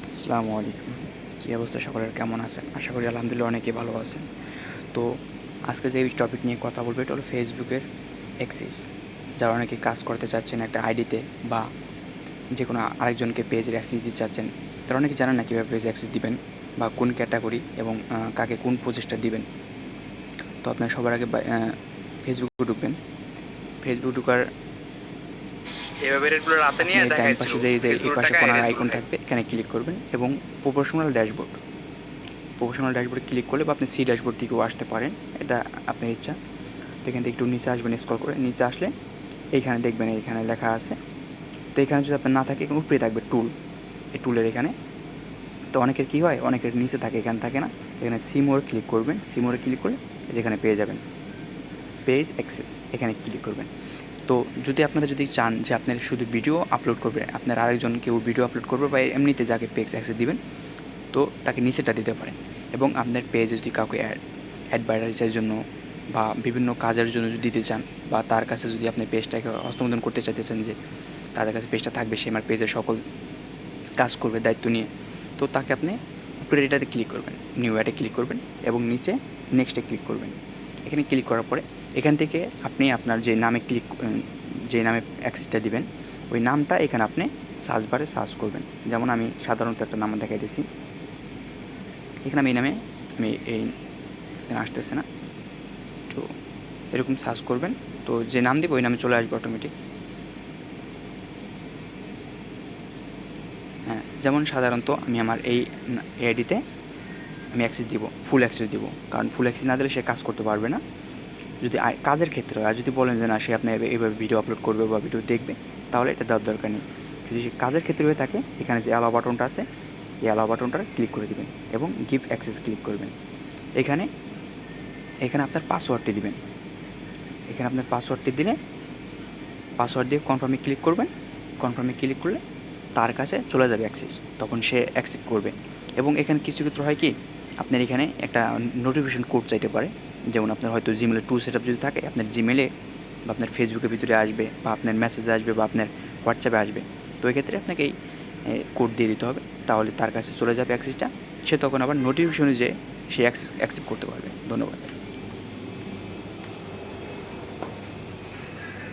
আসসালামু আলাইকুম। কী অবস্থা সকলের, কেমন আছেন? আশা করি আলহামদুলিল্লাহ অনেকেই ভালো আছেন। তো আজকে যে টপিক নিয়ে কথা বলবো এটা হলো ফেসবুকের অ্যাক্সেস। যারা অনেকে কাজ করতে চাচ্ছেন একটা আইডিতে বা যে কোনো আরেকজনকে পেজের অ্যাক্সেস দিতে চাচ্ছেন, তারা অনেকে জানেন না কীভাবে পেজে অ্যাক্সেস দিবেন বা কোন ক্যাটাগরি এবং কাকে কোন প্রচেষ্টা দিবেন। তো আপনার সবার আগে ফেসবুকে ঢুকবেন। ফেসবুক ঢুকার এভাবে রেটগুলো রাতে নিয়ে আপনি ডাইন দেখাইছিল পাশে যে এই ফেসবুক পাশে টাকা কোণার রেটগুলো আইকন নেই। থাকবে, এখানে ক্লিক করবেন এবং প্রফেশনাল ড্যাশবোর্ডে ক্লিক করলে বা আপনি সি ড্যাশবোর্ড থেকেও আসতে পারেন, এটা আপনার ইচ্ছা। তো এখান থেকে একটু নিচে আসবেন, স্ক্রল করে নিচে আসলে এইখানে দেখবেন এইখানে লেখা আছে। তো এখানে যদি আপনার না থাকে, এখানে উপরে থাকবে টুল, এই টুলের এখানে। তো অনেকের কী হয়, অনেকের নিচে থাকে, এখানে থাকে না। তো এখানে সিমোরে ক্লিক করবেন, সিমোরে ক্লিক করলে যেখানে পেয়ে যাবেন পেজ অ্যাক্সেস, এখানে ক্লিক করবেন। তো যদি আপনারা যদি চান যে আপনার শুধু ভিডিও আপলোড করবে, আপনার আরেকজন কেউ ভিডিও আপলোড করবে বা এমনিতে যাকে পেজ অ্যাক্সেস দিবেন, তো তাকে নিচেটা দিতে পারেন। এবং আপনার পেজে যদি কাউকে অ্যাডভার্টাইজের জন্য বা বিভিন্ন কাজের জন্য যদি দিতে চান, বা তার কাছে যদি আপনি পেজটাকে হস্তান্তর করতে চাইতেছেন যে তাদের কাছে পেজটা থাকবে, সে আমার পেজের সকল কাজ করবে দায়িত্ব নিয়ে, তো তাকে আপনি উপরের এটাতে ক্লিক করবেন, নিউ অ্যাডে ক্লিক করবেন এবং নিচে নেক্সটে ক্লিক করবেন। এখানে ক্লিক করার পরে এখান থেকে আপনি আপনার যে নামে অ্যাক্সেসটা দিবেন, ওই নামটা এখানে আপনি সার্চ বারে সার্চ করবেন। যেমন আমি সাধারণত একটা নাম দেখাইতেছি, এখানে আমি এই আসতেছে না, তো এরকম সার্চ করবেন। তো যে নাম দিব ওই নামে চলে আসবে অটোমেটিক। হ্যাঁ, যেমন সাধারণত আমি আমার এই আইডিতে আমি অ্যাক্সেস দিব, ফুল অ্যাক্সেস দিব, কারণ ফুল অ্যাক্সেস না দিলে সে কাজ করতে পারবে না, যদি কাজের ক্ষেত্রে হয়। আর যদি বলেন যে না, সে আপনি এইভাবে ভিডিও আপলোড করবে বা ভিডিও দেখবে, তাহলে এটা দেওয়ার দরকার নেই। যদি সে কাজের ক্ষেত্রে হয়ে থাকে, এখানে যে অ্যালাও বাটনটা আছে, এই অ্যালাও বাটনটা ক্লিক করে দেবেন এবং গিভ অ্যাক্সেস ক্লিক করবেন। এখানে এখানে আপনার পাসওয়ার্ডটি দিবেন। এখানে আপনার পাসওয়ার্ডটি দিলে, পাসওয়ার্ড দিয়ে কনফার্মে ক্লিক করবেন। কনফার্মে ক্লিক করলে তার কাছে চলে যাবে অ্যাক্সেস, তখন সে অ্যাকসেপ্ট করবে। এবং এখানে কিছু ক্ষেত্রে হয় কি, আপনার এখানে একটা নোটিফিকেশন কোড চাইতে পারে। যেমন আপনার হয়তো জিমেলে টু সেট আপ যদি থাকে, আপনার জিমেলে বা আপনার ফেসবুকের ভিতরে আসবে, বা আপনার মেসেজে আসবে, বা আপনার হোয়াটসঅ্যাপে আসবে। তো এক্ষেত্রে আপনাকে এই কোড দিয়ে দিতে হবে, তাহলে তার কাছে চলে যাবে অ্যাক্সেসটা। সে তখন আবার নোটিফিকেশনে যে সে অ্যাকসেপ্ট করতে পারবে। ধন্যবাদ।